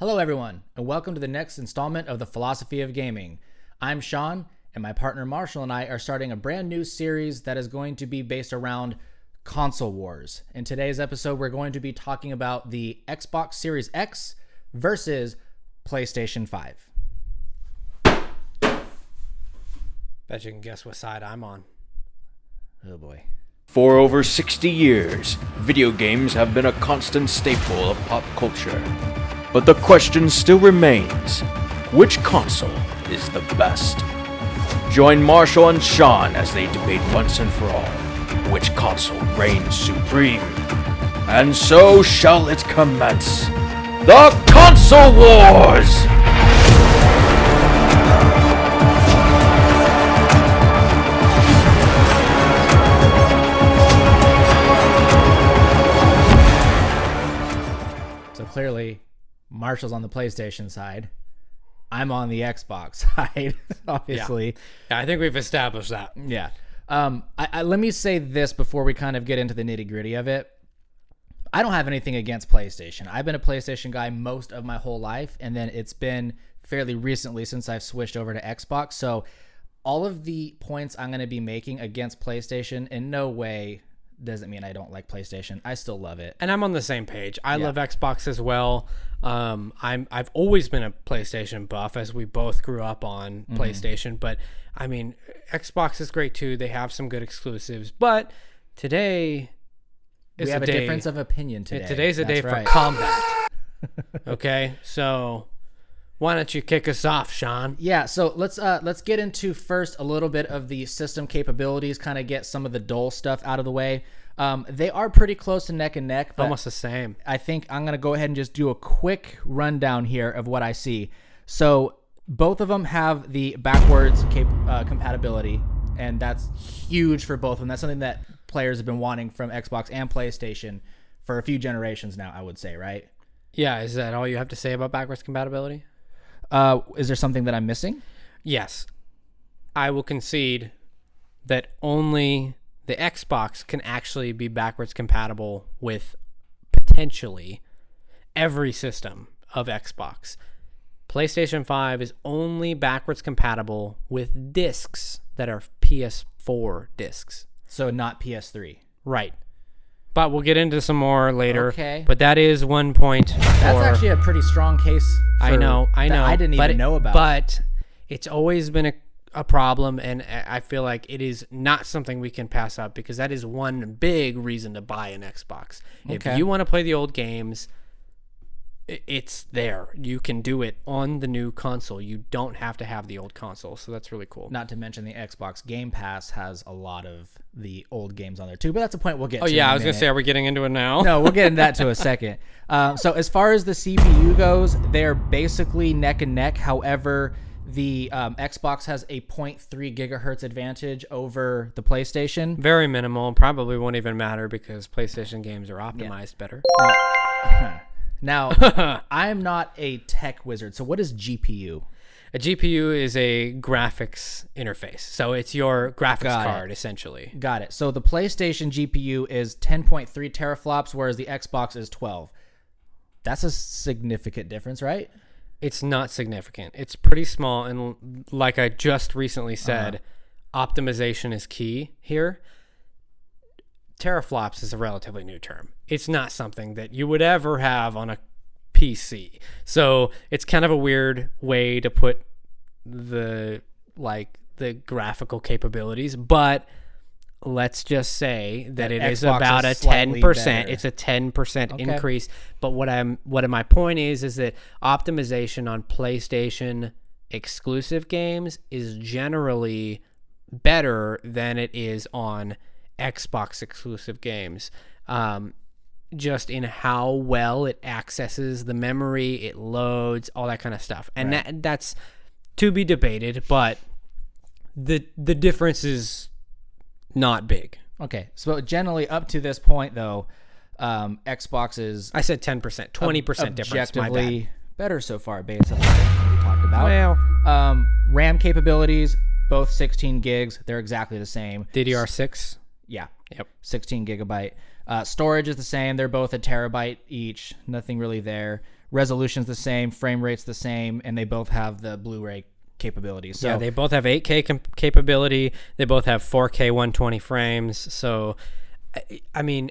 Hello everyone, and welcome to the next installment of the Philosophy of Gaming. I'm Shawn, and my partner Marshall and I are starting a brand new series that is going to be based around console wars. In today's episode, we're going to be talking about the Xbox Series X versus PlayStation 5. Bet you can guess what side I'm on. Oh boy. For over 60 years, video games have been a constant staple of pop culture. But the question still remains, which console is the best? Join Marshall and Shawn as they debate once and for all, which console reigns supreme. And so shall it commence, the Console Wars! So clearly, Marshall's on the PlayStation side. I'm on the Xbox side, obviously. Yeah, I think we've established that. Yeah. Let me say this before we kind of get into the nitty gritty of it. I don't have anything against PlayStation. I've been a PlayStation guy most of my whole life, and then it's been fairly recently since I've switched over to Xbox. So all of the points I'm going to be making against PlayStation in no way doesn't mean I don't like PlayStation. I still love it. And I'm on the same page. I love Xbox as well. I've always been a PlayStation buff, as we both grew up on PlayStation. But I mean, Xbox is great too. They have some good exclusives. But today is we have a difference of opinion today. Today's a day right. for combat. Okay, so why don't you kick us off, Shawn? Yeah, so let's get into first a little bit of the system capabilities, kind of get some of the dull stuff out of the way. They are pretty close to neck and neck. But almost the same. I think I'm going to go ahead and just do a quick rundown here of what I see. So both of them have the backwards compatibility, and that's huge for both of them. That's something that players have been wanting from Xbox and PlayStation for a few generations now, I would say, right? Yeah, is that all you have to say about backwards compatibility? Is there something that I'm missing? Yes. I will concede that only the Xbox can actually be backwards compatible with potentially every system of Xbox. PlayStation 5 is only backwards compatible with discs that are PS4 discs. So not PS3. Right. But we'll get into some more later. Okay. But that is one point. That's actually a pretty strong case. I know. That I didn't even know about. But it's always been a problem, and I feel like it is not something we can pass up, because that is one big reason to buy an Xbox. Okay. If you want to play the old games, it's there. You can do it on the new console. You don't have to have the old console, so that's really cool. Not to mention the Xbox Game Pass has a lot of the old games on there too, but that's a point we'll get to. Oh yeah, I was going to say, are we getting into it now? No, we'll get into that to a second. So as far as the CPU goes, they're basically neck and neck. However, the Xbox has a 0.3 gigahertz advantage over the PlayStation. Very minimal. Probably won't even matter, because PlayStation games are optimized better. Now, I'm not a tech wizard, so what is GPU? A GPU is a graphics interface. So it's your graphics card, essentially. Got it. So the PlayStation GPU is 10.3 teraflops, whereas the Xbox is 12. That's a significant difference, right? It's not significant. It's pretty small. And like I just recently said, optimization is key here. Teraflops is a relatively new term. It's not something that you would ever have on a PC. So it's kind of a weird way to put the graphical capabilities, but let's just say that it is about a 10%. It's a 10% increase. But what my point is that optimization on PlayStation exclusive games is generally better than it is on Xbox exclusive games. Just in how well it accesses the memory, it loads, all that kind of stuff. And that's to be debated, but the difference is not big. Okay, so generally up to this point, though, Xbox is... I said 10%, 20% difference, objectively better so far based on what we talked about. Well, RAM capabilities, both 16 gigs. They're exactly the same. DDR6? Yeah. Yep. 16 gigabyte. Storage is the same. They're both a terabyte each. Nothing really there. resolution's the same, frame rate's the same, and they both have the Blu-ray capability. So yeah, they both have 8K capability. They both have 4K 120 frames. So, I mean,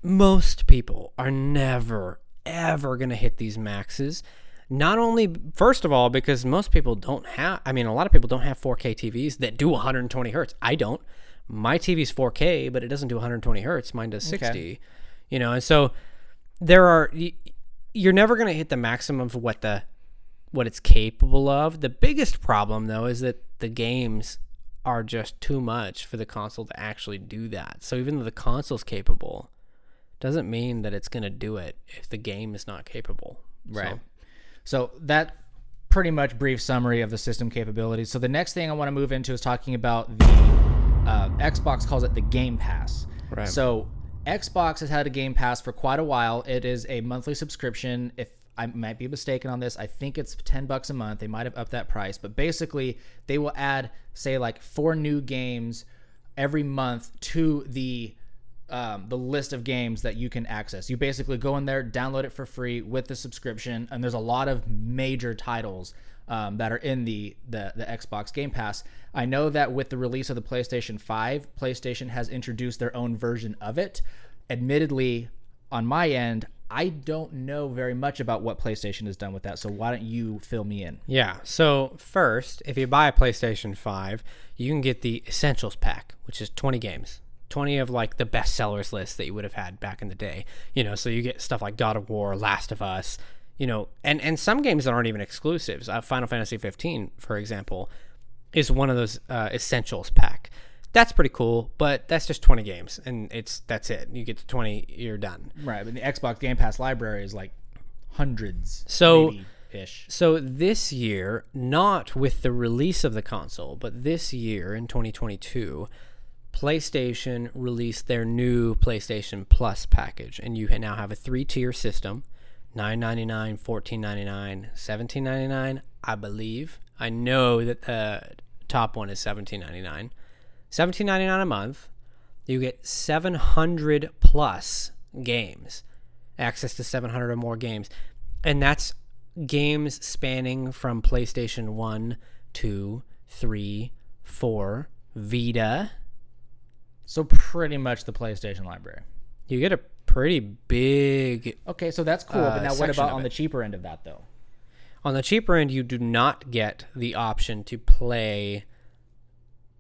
most people are never, ever going to hit these maxes. Not only, first of all, because most people don't have, I mean, a lot of people don't have 4K TVs that do 120 hertz. I don't. My TV's 4K, but it doesn't do 120 hertz. Mine does 60. Okay. You know, and so you're never going to hit the maximum of what it's capable of. The biggest problem, though, is that the games are just too much for the console to actually do that. So even though the console's capable, doesn't mean that it's going to do it if the game is not capable. Right. So that pretty much brief summary of the system capabilities. So the next thing I want to move into is talking about the Xbox calls it the Game Pass. Right. So Xbox has had a Game Pass for quite a while. It is a monthly subscription. If I might be mistaken on this, I think it's $10 a month. They might have upped that price, but basically they will add, say, like 4 new games every month to the list of games that you can access. You basically go in there, download it for free with the subscription, and there's a lot of major titles that are in the Xbox Game Pass. I know that with the release of the PlayStation 5, PlayStation has introduced their own version of it. Admittedly, on my end, I don't know very much about what PlayStation has done with that, so why don't you fill me in? Yeah, so first, if you buy a PlayStation 5, you can get the Essentials Pack, which is 20 games. 20 of like the best sellers list that you would have had back in the day. You know, so you get stuff like God of War, Last of Us, you know, and some games that aren't even exclusives. Final Fantasy 15, for example, is one of those Essentials Pack. That's pretty cool, but that's just 20 games, and that's it. You get to 20, you're done. Right, but the Xbox Game Pass library is like hundreds, so maybe-ish. So this year, not with the release of the console, but this year in 2022, PlayStation released their new PlayStation Plus package, and you now have a 3-tier system, $9.99, $14.99, $17.99, I believe. I know that the top one is $17.99. $17.99 a month. You get 700 plus games, access to 700 or more games, and that's games spanning from PlayStation 1, 2, 3, 4, Vita. So pretty much the PlayStation library. You get a pretty big... Okay, so that's cool, but now what section about of on it. the cheaper end of that, though? On the cheaper end, you do not get the option to play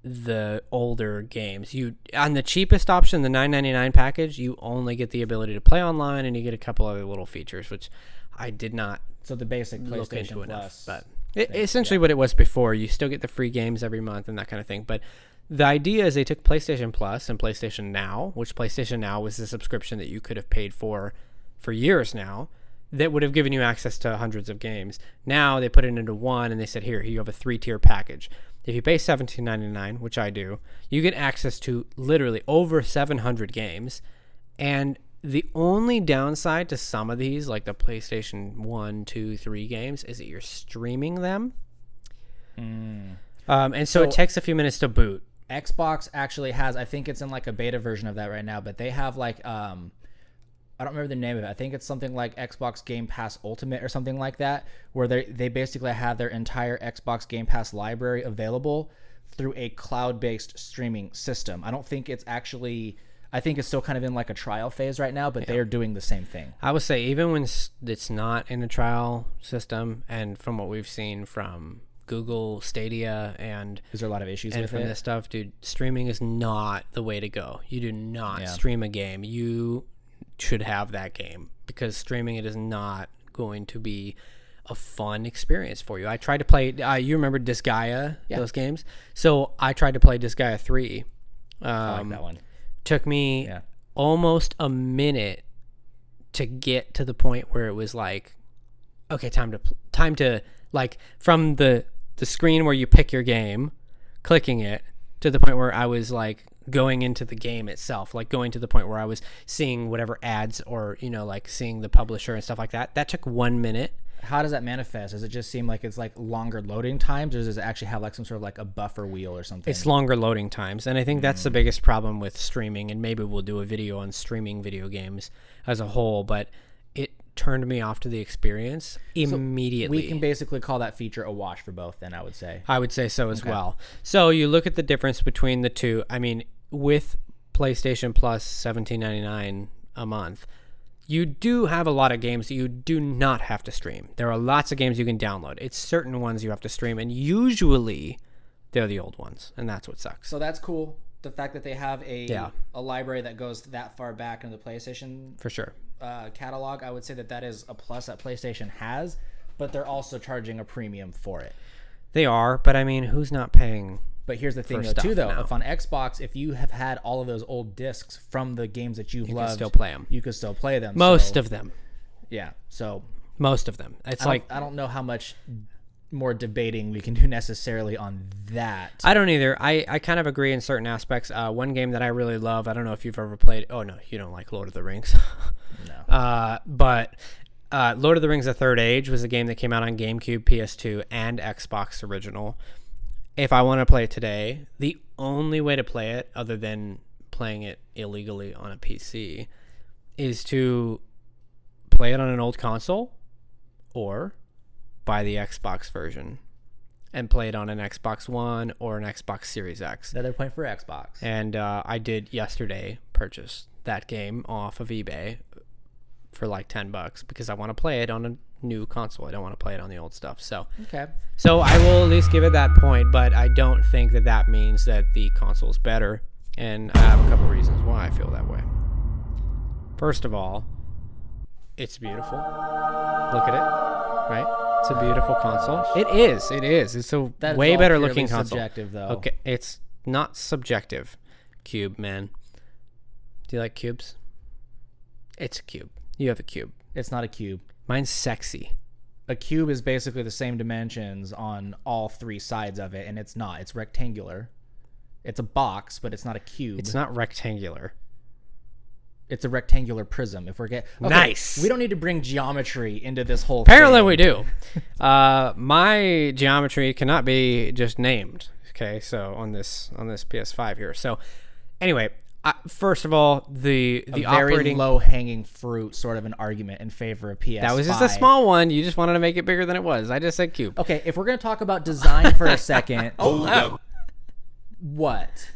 the older games. You on the cheapest option, the $9.99 package, you only get the ability to play online, and you get a couple other little features, which I did not So the basic look into PlayStation enough. Plus. But essentially what it was before. You still get the free games every month and that kind of thing. But the idea is they took PlayStation Plus and PlayStation Now, which PlayStation Now was a subscription that you could have paid for years now, that would have given you access to hundreds of games. Now they put it into one, and they said, here, you have a 3-tier package. If you pay $17.99, which I do, you get access to literally over 700 games. And the only downside to some of these, like the PlayStation 1, 2, 3 games, is that you're streaming them. And so it takes a few minutes to boot. Xbox actually has, I think it's in like a beta version of that right now, but they have like, I don't remember the name of it. I think it's something like Xbox Game Pass Ultimate or something like that, where they basically have their entire Xbox Game Pass library available through a cloud-based streaming system. I don't think it's actually, I think it's still kind of in like a trial phase right now, but they are doing the same thing. I would say even when it's not in a trial system, and from what we've seen from Google Stadia and Is there a lot of issues and with from it? this stuff, dude, streaming is not the way to go. You do not stream a game. You should have that game, because streaming it is not going to be a fun experience for you. I tried to play, you remember Disgaea, those games? So I tried to play Disgaea 3. I like that one. Took me almost a minute to get to the point where it was like, okay, time to like, from the screen where you pick your game, clicking it, to the point where I was like going into the game itself, like going to the point where I was seeing whatever ads or, you know, like seeing the publisher and stuff like that. That took 1 minute. How does that manifest? Does it just seem like it's like longer loading times, or does it actually have like some sort of like a buffer wheel or something? It's longer loading times, and I think that's the biggest problem with streaming, and maybe we'll do a video on streaming video games as a whole, but turned me off to the experience immediately. We can basically call that feature a wash for both then, I would say. I would say so as well. So you look at the difference between the two. I mean, with PlayStation Plus $17.99 a month, you do have a lot of games that you do not have to stream. There are lots of games you can download. It's certain ones you have to stream, and usually they're the old ones, and that's what sucks. So that's cool. The fact that they have a library that goes that far back into the PlayStation For sure. Catalog, I would say that is a plus that PlayStation has, but they're also charging a premium for it. They are, but I mean, who's not paying? But here's the thing, For though, too, stuff though. now. If on Xbox, if you have had all of those old discs from the games that you've You loved, can still play them. you could still play them. Most So, of them. yeah. So Most of them. It's I don't know how much more debating we can do necessarily on that. I don't either. I kind of agree in certain aspects. One game that I really love, I don't know if you've ever played. Oh, no, you don't like Lord of the Rings. No. But Lord of the Rings: The Third Age was a game that came out on GameCube, PS2, and Xbox original. If I want to play it today, the only way to play it, other than playing it illegally on a PC, is to play it on an old console or buy the Xbox version and play it on an Xbox One or an Xbox Series X. Another point for Xbox. And I did yesterday purchase that game off of eBay for like $10 because I want to play it on a new console. I don't want to play it on the old stuff. So Okay. so I will at least give it that point, but I don't think that that means that the console is better. And I have a couple reasons why I feel that way. First of all, it's beautiful. Look at it, right? It's a beautiful console. It is. It's a That's way all better purely looking console. subjective, though. Okay, it's not subjective. Cube, man. Do you like cubes? It's a cube. You have a cube. It's not a cube. Mine's sexy. A cube is basically the same dimensions on all three sides of it, and it's not. It's rectangular. It's a box, but it's not a cube. It's not rectangular. It's a rectangular prism. If we're Nice. We don't need to bring geometry into this whole Apparently thing. we do. My geometry cannot be just named. Okay, so on this PS5 here. So anyway, first of all, the very operating low hanging fruit sort of an argument in favor of PS5. that was just a small one. You just wanted to make it bigger than it was. I just said cube. Okay, if we're gonna talk about design for a second, what?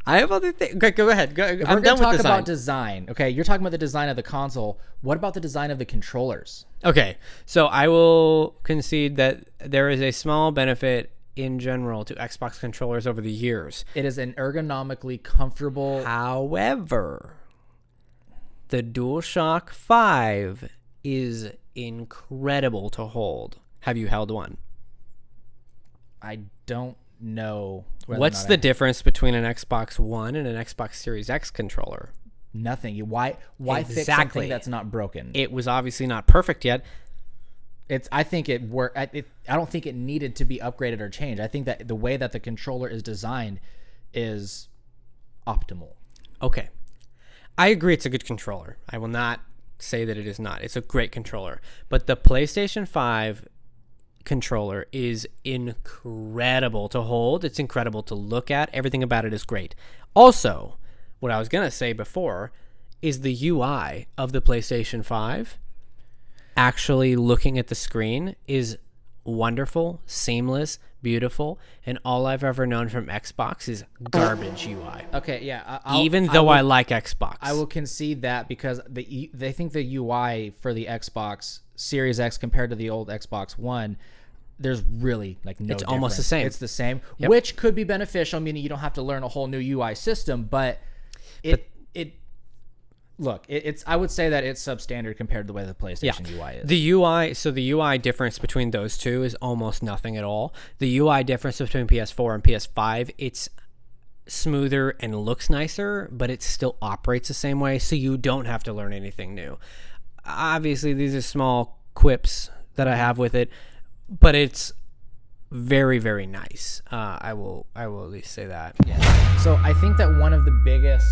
I have other things. Okay, go ahead. If I'm we're done gonna with talk design. about design, okay, you're talking about the design of the console. What about the design of the controllers? Okay, so I will concede that there is a small benefit in general to Xbox controllers over the years. It is an ergonomically comfortable. However, the DualShock 5 is incredible to hold. Have you held one? I don't know. whether or What's not the I- difference between an Xbox One and an Xbox Series X controller? Nothing. Why fix Exactly. something that's not broken? It was obviously not perfect yet. I think it worked. I don't think it needed to be upgraded or changed. I think that the way that the controller is designed is optimal. Okay. I agree it's a good controller. I will not say that it is not. It's a great controller. But the PlayStation 5 controller is incredible to hold. It's incredible to look at. Everything about it is great. Also, what I was going to say before is the UI of the PlayStation 5 actually looking at the screen is wonderful, seamless, beautiful, and all I've ever known from Xbox is garbage UI. Okay, yeah. Even though I like Xbox. I will concede that because they think the UI for the Xbox Series X compared to the old Xbox One, there's really like no. It's almost the difference. same. It's the same, Yep. which could be beneficial, meaning you don't have to learn a whole new UI system. But it's I would say that it's substandard compared to the way the PlayStation UI is. The UI difference between those two is almost nothing at all. The UI difference between PS4 and PS5, it's smoother and looks nicer, but it still operates the same way, so you don't have to learn anything new. Obviously, these are small quips that I have with it, but it's very, very nice. I will at least say that. Yeah. So I think that one of the biggest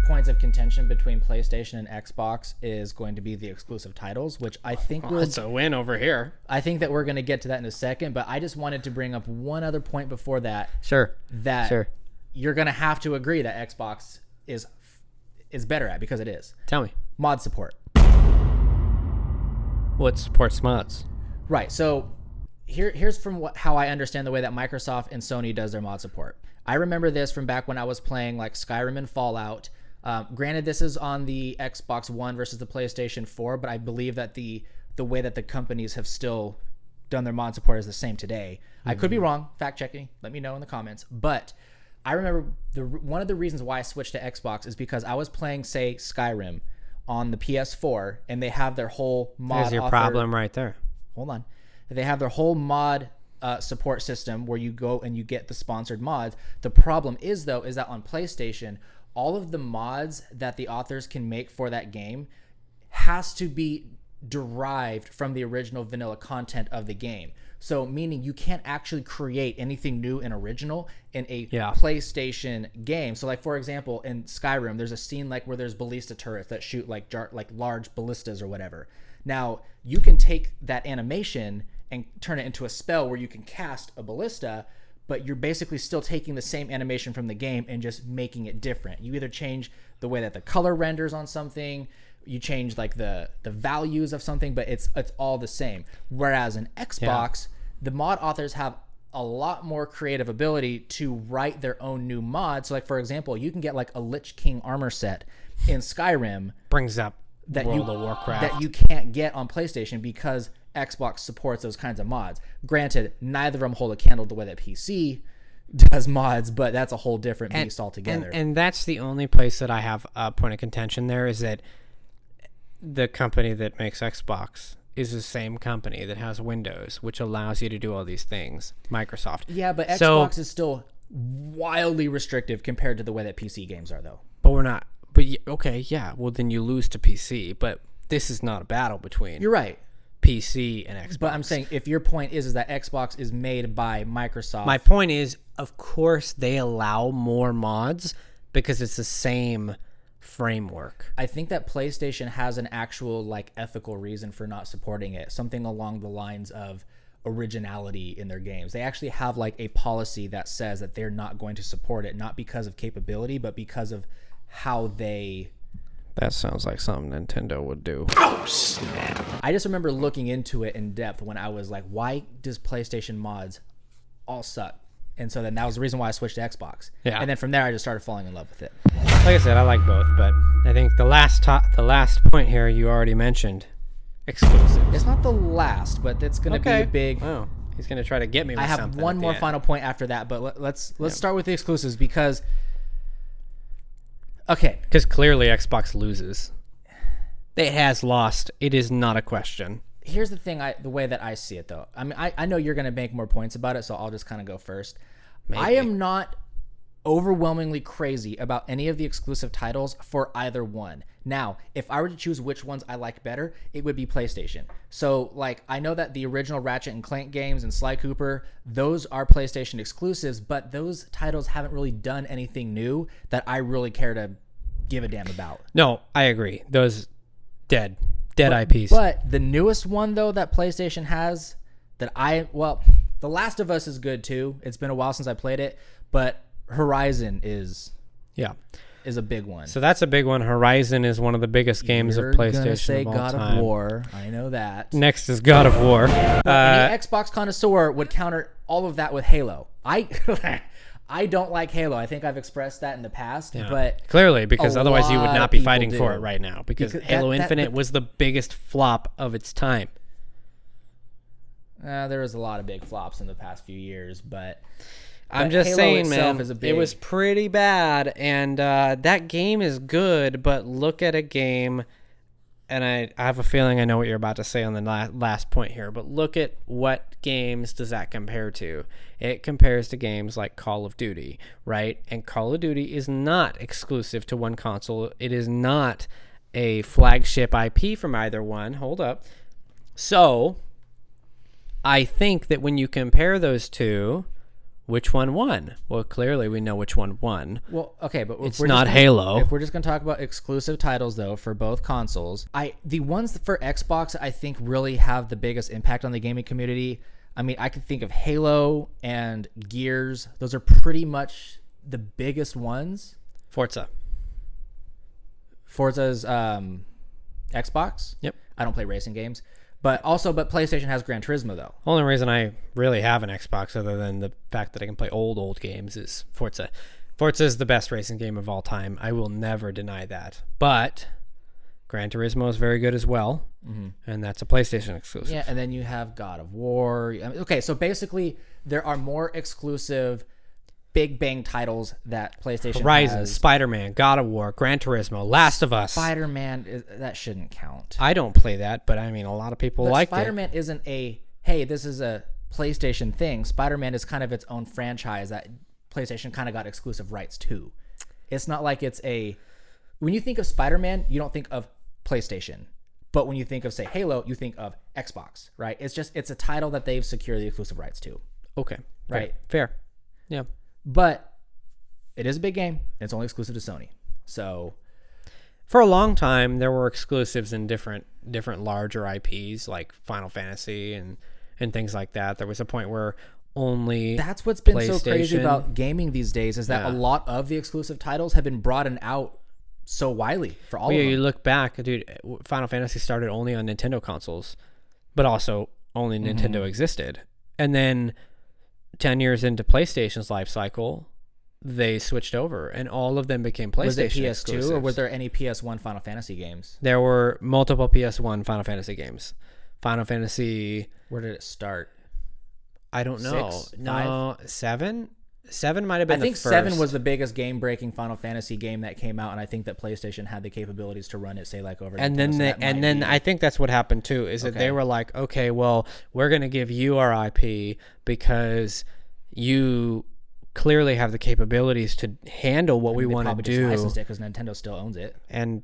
points of contention between PlayStation and Xbox is going to be the exclusive titles, which I think That's a win over here. I think that we're going to get to that in a second, but I just wanted to bring up one other point before that. Sure. That you're going to have to agree that Xbox is better at, because it is. Tell me. Mod support. Well, it supports mods. Right. So here's from how I understand the way that Microsoft and Sony does their mod support. I remember this from back when I was playing like Skyrim and Fallout. Granted, this is on the Xbox One versus the PlayStation 4, but I believe that the way that the companies have still done their mod support is the same today. I could be wrong. Fact checking. Let me know in the comments. But I remember one of the reasons why I switched to Xbox is because I was playing, say, Skyrim on the PS4, and they have their whole mod. There's your problem right there. Hold on. They have their whole mod support system where you go and you get the sponsored mods. The problem is, though, is that on PlayStation, all of the mods that the authors can make for that game has to be derived from the original vanilla content of the game. So meaning you can't actually create anything new and original in a PlayStation game. So like, for example, in Skyrim, there's a scene like where there's ballista turrets that shoot like large ballistas or whatever. Now you can take that animation and turn it into a spell where you can cast a ballista, but you're basically still taking the same animation from the game and just making it different. You either change the way that the color renders on something, you change like the values of something, but it's all the same. Whereas in Xbox, the mod authors have a lot more creative ability to write their own new mods. So like, for example, you can get like a Lich King armor set in Skyrim. Brings up that World of Warcraft. That you can't get on PlayStation because Xbox supports those kinds of mods. Granted, neither of them hold a candle to the way that PC does mods, but that's a whole different beast altogether. And that's the only place that I have a point of contention there, is that the company that makes Xbox is the same company that has Windows, which allows you to do all these things. Microsoft. Yeah, but Xbox is still wildly restrictive compared to the way that PC games are, though. But we're not. But okay, yeah. Well, then you lose to PC. But this is not a battle between. You're right. PC and Xbox. But I'm saying, if your point is that Xbox is made by Microsoft. My point is, of course, they allow more mods because it's the same framework. I think that PlayStation has an actual like ethical reason for not supporting it. Something along the lines of originality in their games. They actually have like a policy that says that they're not going to support it, not because of capability, but because of how they... That sounds like something Nintendo would do. Oh, snap. I just remember looking into it in depth when I was like, why does PlayStation mods all suck? And so then that was the reason why I switched to Xbox. Yeah. And then from there, I just started falling in love with it. Like I said, I like both, but I think the last point here you already mentioned, exclusive. It's not the last, but it's going to be a big... Oh, he's going to try to get me with I have something one at the more end. final point after that, but let's start with the exclusives because... Okay. Because clearly Xbox loses. It has lost. It is not a question. Here's the thing, the way that I see it, though. I mean, I know you're going to make more points about it, so I'll just kind of go first. Maybe. I am not overwhelmingly crazy about any of the exclusive titles for either one. Now, if I were to choose which ones I like better, it would be PlayStation. So, like, I know that the original Ratchet and Clank games and Sly Cooper, those are PlayStation exclusives, but those titles haven't really done anything new that I really care to give a damn about. No, I agree. Those dead IPs. But the newest one, though, that PlayStation has that The Last of Us is good, too. It's been a while since I played it, but Horizon is a big one. So that's a big one. Horizon is one of the biggest games of PlayStation You're gonna say of all God time. of War. I know that. Next is God of War. Any Xbox connoisseur would counter all of that with Halo. I don't like Halo. I think I've expressed that in the past, but clearly, because otherwise you would lot not of be people fighting do. for it right now. Because Halo Infinite was the biggest flop of its time. There was a lot of big flops in the past few years, but I'm just Halo saying, itself man, is a big... it was pretty bad, and that game is good, but look at a game, and I have a feeling I know what you're about to say on the last point here, but look at what games does that compare to. It compares to games like Call of Duty, right? And Call of Duty is not exclusive to one console. It is not a flagship IP from either one. Hold up. So I think that when you compare those two, which one won? Well, clearly we know which one won. Well, okay, but it's not Halo. If we're just going to talk about exclusive titles, though, for both consoles, the ones for Xbox, I think, really have the biggest impact on the gaming community. I mean, I could think of Halo and Gears. Those are pretty much the biggest ones. Forza's Xbox. Yep. I don't play racing games. But PlayStation has Gran Turismo though. Only reason I really have an Xbox, other than the fact that I can play old games, is Forza. Forza is the best racing game of all time. I will never deny that. But Gran Turismo is very good as well, and that's a PlayStation exclusive. Yeah, and then you have God of War. Okay, so basically there are more exclusive big bang titles that PlayStation Horizon, has. Spider-Man, God of War, Gran Turismo, Last of Us. Spider-Man, that shouldn't count. I don't play that, but I mean, a lot of people like it. Spider-Man isn't hey, this is a PlayStation thing. Spider-Man is kind of its own franchise that PlayStation kind of got exclusive rights to. It's not like it's when you think of Spider-Man, you don't think of PlayStation. But when you think of, say, Halo, you think of Xbox, right? It's a title that they've secured the exclusive rights to. Okay. Right. Fair. Yeah. But it is a big game. And it's only exclusive to Sony. So for a long time, there were exclusives in different larger IPs like Final Fantasy and things like that. There was a point where only that's what's been so crazy about gaming these days, is that a lot of the exclusive titles have been broadened out so widely for all of them. You look back, dude, Final Fantasy started only on Nintendo consoles, but also only Nintendo existed. And then 10 years into PlayStation's life cycle, they switched over, and all of them became PlayStation Was it PS2 exclusives. or were there any PS1 Final Fantasy games? There were multiple PS1 Final Fantasy games. Final Fantasy... Where did it start? I don't know. 6, No, 7? 7 might have been I think the first. 7 was the biggest game-breaking Final Fantasy game that came out, and I think that PlayStation had the capabilities to run it, say, like over. And Nintendo, then I think that's what happened too. Is that they were like, okay, well, we're gonna give you our IP because you clearly have the capabilities to handle what we want to do. Licensed it because Nintendo still owns it. And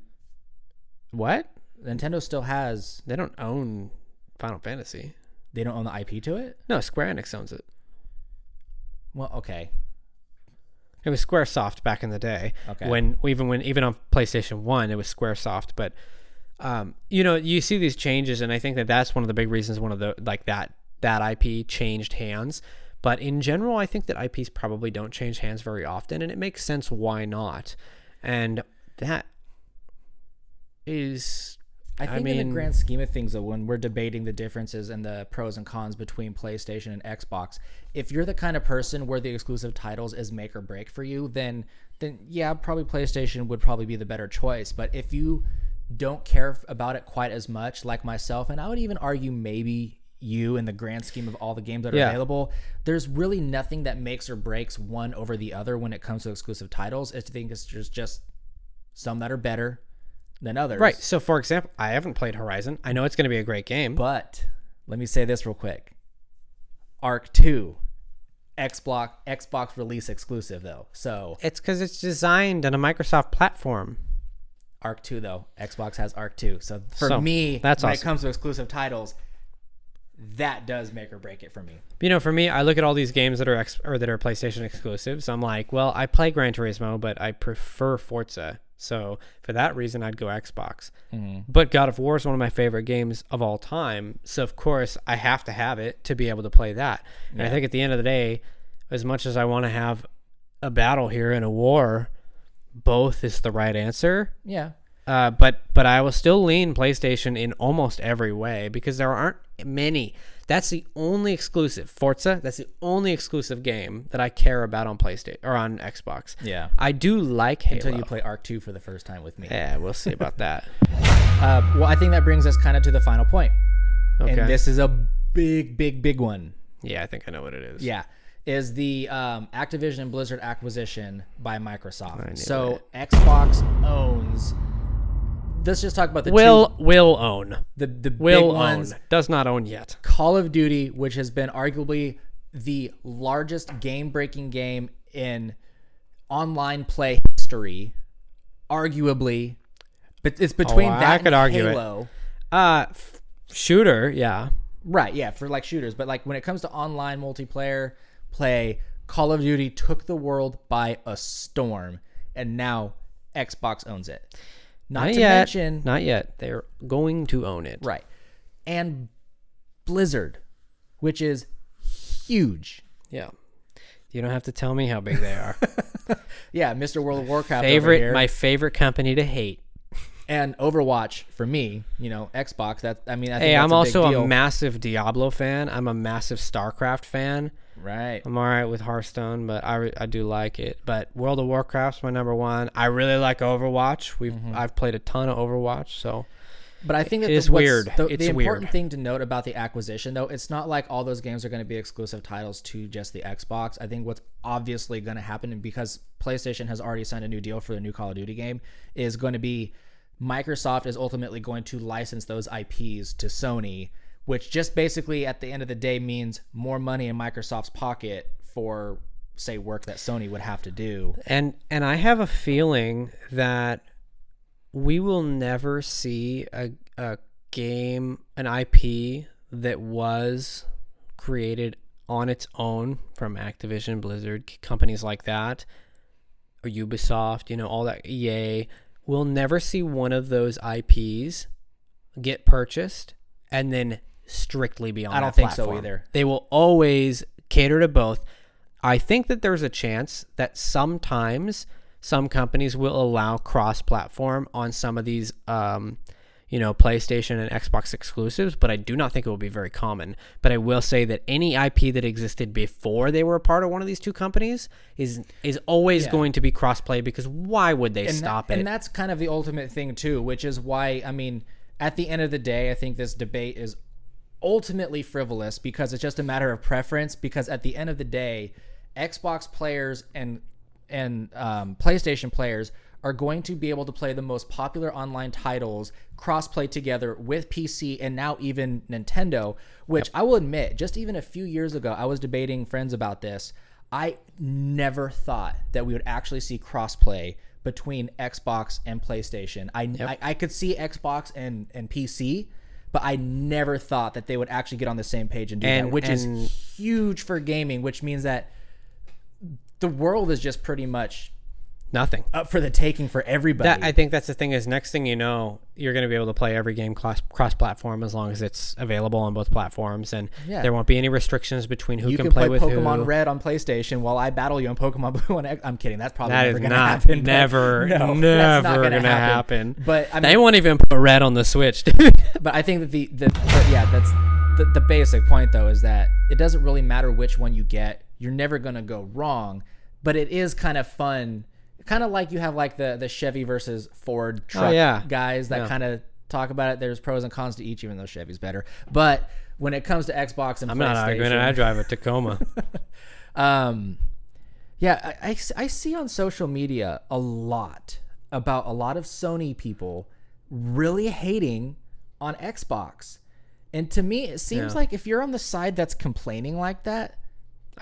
what? Nintendo still has. They don't own Final Fantasy. They don't own the IP to it? No, Square Enix owns it. Well, okay. It was Squaresoft back in the day. Okay. Even on PlayStation 1, it was Squaresoft. But you see these changes, and I think that's one of the big reasons that IP changed hands. But in general, I think that IPs probably don't change hands very often, and it makes sense why not. And that is... I think in the grand scheme of things, though, when we're debating the differences and the pros and cons between PlayStation and Xbox, if you're the kind of person where the exclusive titles is make or break for you, then yeah, probably PlayStation would probably be the better choice. But if you don't care about it quite as much, like myself, and I would even argue maybe you in the grand scheme of all the games that are available, there's really nothing that makes or breaks one over the other when it comes to exclusive titles. I think it's just some that are better than others. Right. So, for example, I haven't played Horizon. I know it's going to be a great game. But let me say this real quick. Arc 2, Xbox release exclusive, though. So it's because it's designed on a Microsoft platform. Arc 2, though. Xbox has Arc 2. So for me, that's when awesome. It comes to exclusive titles, that does make or break it for me. For me, I look at all these games that are PlayStation exclusives. I'm like, well, I play Gran Turismo, but I prefer Forza. So for that reason, I'd go Xbox. But God of War is one of my favorite games of all time. So of course, I have to have it to be able to play that. And I think at the end of the day, as much as I want to have a battle here and a war, both is the right answer. Yeah. But I will still lean PlayStation in almost every way because there aren't many. That's the only exclusive. Forza, that's the only exclusive game that I care about on PlayStation or on Xbox. Yeah. I do like Halo. Until you play Arc 2 for the first time with me. Yeah, we'll see about that. Well, I think that brings us kind of to the final point. Okay. And this is a big one. Yeah, I think I know what it is. Yeah. Is the Activision and Blizzard acquisition by Microsoft. So Xbox owns... Let's just talk about the will own. The will big ones. own. Does not own yet. Call of Duty, which has been arguably the largest game-breaking game in online play history, arguably, but it's between that I could and argue Halo. Shooter, yeah. Right, yeah, for like shooters. But like when it comes to online multiplayer play, Call of Duty took the world by a storm, and now Xbox owns it. Not yet. They're going to own it. Right. And Blizzard, which is huge. Yeah. You don't have to tell me how big they are. Yeah, Mr. World of Warcraft over here. My favorite company to hate. And Overwatch for me, Xbox. I think Hey, that's I'm a also big deal. a massive Diablo fan. I'm a massive StarCraft fan. Right. I'm all right with Hearthstone, but I do like it. But World of Warcraft's my number one. I really like Overwatch. I've played a ton of Overwatch, so. But I think that it's weird. The It's important weird. thing to note about the acquisition, though, it's not like all those games are going to be exclusive titles to just the Xbox. I think what's obviously going to happen, and because PlayStation has already signed a new deal for the new Call of Duty game, is going to be Microsoft is ultimately going to license those IPs to Sony, which just basically at the end of the day means more money in Microsoft's pocket for, say, work that Sony would have to do. And I have a feeling that we will never see a game, an IP that was created on its own from Activision, Blizzard, companies like that, or Ubisoft, all that, EA. We'll never see one of those IPs get purchased and then strictly be on I don't that think so platform. either. They will always cater to both. I think that there's a chance that sometimes some companies will allow cross-platform on some of these, PlayStation and Xbox exclusives, but I do not think it will be very common. But I will say that any IP that existed before they were a part of one of these two companies is always going to be cross-play, because why would they stop it? And that's kind of the ultimate thing too, which is why, at the end of the day, I think this debate is ultimately frivolous, because it's just a matter of preference. Because at the end of the day, Xbox players and PlayStation players are going to be able to play the most popular online titles cross-play together with PC and now even Nintendo, which I will admit, just even a few years ago, I was debating friends about this. I never thought that we would actually see cross-play between Xbox and PlayStation. I could see Xbox and PC, but I never thought that they would actually get on the same page and do that, which is huge for gaming, which means that the world is just pretty much nothing up for the taking for everybody. I think that's the thing, is next thing you know, you're going to be able to play every game cross-platform as long as it's available on both platforms, and there won't be any restrictions between who you can play with Pokemon who. Red on PlayStation while I battle you on Pokemon Blue on X. I'm kidding. That's probably That never is going to not happen. never going to happen. But they won't even put Red on the Switch, dude. But I think that that's the basic point, though, is that it doesn't really matter which one you get. You're never going to go wrong. But it is kind of fun. Kind of like you have like the Chevy versus Ford truck guys that kind of talk about it. There's pros and cons to each, even though Chevy's better. But when it comes to Xbox and PlayStation, I'm not arguing. I drive a Tacoma. I see on social media a lot about a lot of Sony people really hating on Xbox. And to me, it seems like if you're on the side that's complaining like that,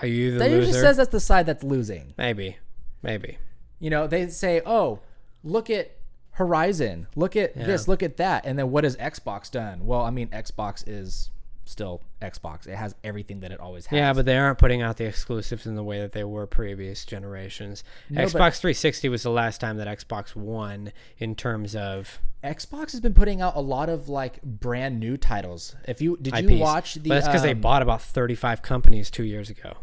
are you the that loser? usually says that's the side that's losing. Maybe. They say, oh, look at Horizon, look at this, look at that. And then what has Xbox done? Well, Xbox is still Xbox. It has everything that it always has. Yeah, but they aren't putting out the exclusives in the way that they were previous generations. Xbox 360 was the last time that Xbox won in terms of... Xbox has been putting out a lot of like brand new titles. Did you watch the... But that's because they bought about 35 companies 2 years ago.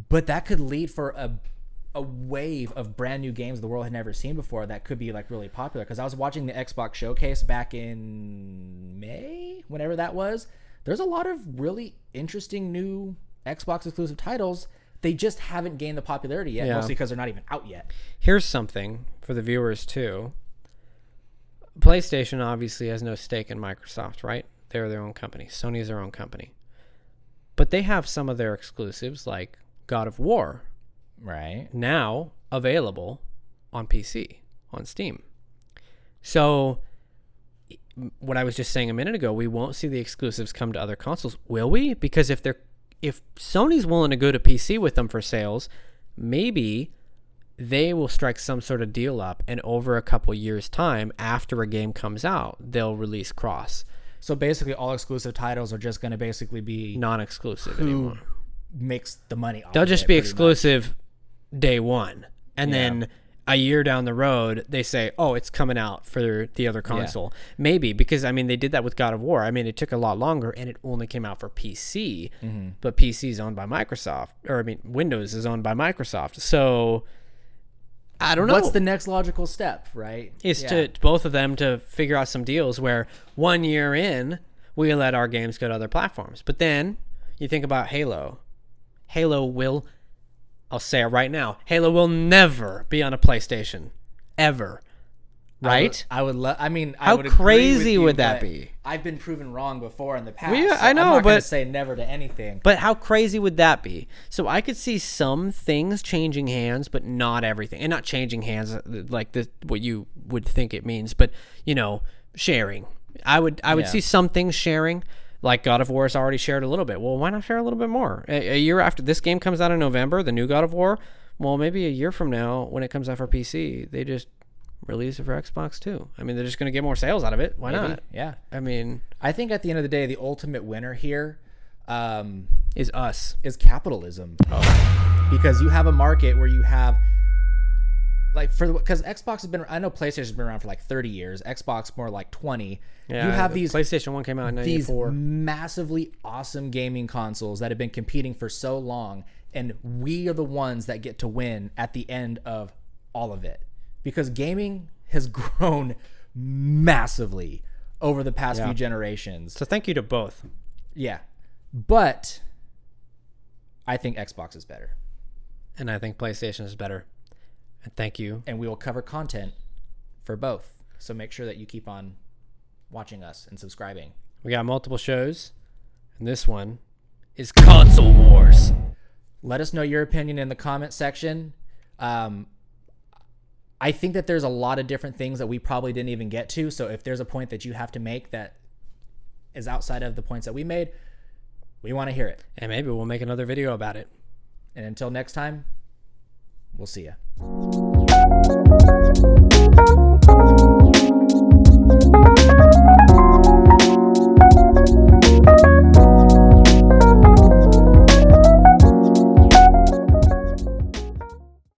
But that could lead for a wave of brand new games the world had never seen before that could be like really popular. Because I was watching the Xbox showcase back in May, whenever that was. There's a lot of really interesting new Xbox exclusive titles. They just haven't gained the popularity yet, mostly because they're not even out yet. Here's something for the viewers too. PlayStation obviously has no stake in Microsoft, right? They're their own company. Sony is their own company. But they have some of their exclusives like God of War, right, now available on PC, on Steam. So what I was just saying a minute ago, we won't see the exclusives come to other consoles, will we? Because if Sony's willing to go to PC with them for sales, maybe they will strike some sort of deal up, and over a couple years' time, after a game comes out, they'll release cross. So basically, all exclusive titles are just going to basically be non-exclusive anymore. Makes the money off. They'll just be exclusive day one, and then a year down the road, they say, "Oh, it's coming out for the other console." Maybe because they did that with God of War. It took a lot longer, and it only came out for PC. But PC is owned by Microsoft, or Windows is owned by Microsoft. So I don't know. What's the next logical step, right? Is to both of them to figure out some deals where 1 year in, we let our games go to other platforms. But then you think about Halo. I'll say it right now, Halo will never be on a PlayStation. Ever. Right? I would love. I mean, how I would agree crazy with you, would that but be? I've been proven wrong before in the past. Well, yeah, so I know, I'm not going to but say never to anything. But how crazy would that be? So I could see some things changing hands, but not everything. And not changing hands like this, what you would think it means, but sharing. I would see some things sharing, like God of War has already shared a little bit. Well, why not share a little bit more? A year after this game comes out in November, the new God of War. Well, maybe a year from now, when it comes out for PC, they just release it for Xbox too. I mean, they're just going to get more sales out of it. Why not? Yeah. I mean, I think at the end of the day, the ultimate winner here is us. Is capitalism. Because you have a market where you have because Xbox has been, I know PlayStation's been around for like 30 years. Xbox more like 20. Yeah, you have these PlayStation 1 came out in 94. These massively awesome gaming consoles that have been competing for so long, and we are the ones that get to win at the end of all of it. Because gaming has grown massively over the past few generations. So thank you to both. Yeah. But I think Xbox is better. And I think PlayStation is better. And thank you. And we will cover content for both. So make sure that you keep on watching us and subscribing. We got multiple shows. And this one is Console Wars. Let us know your opinion in the comment section. I think that there's a lot of different things that we probably didn't even get to. So if there's a point that you have to make that is outside of the points that we made, we want to hear it. And maybe we'll make another video about it. And until next time, we'll see ya.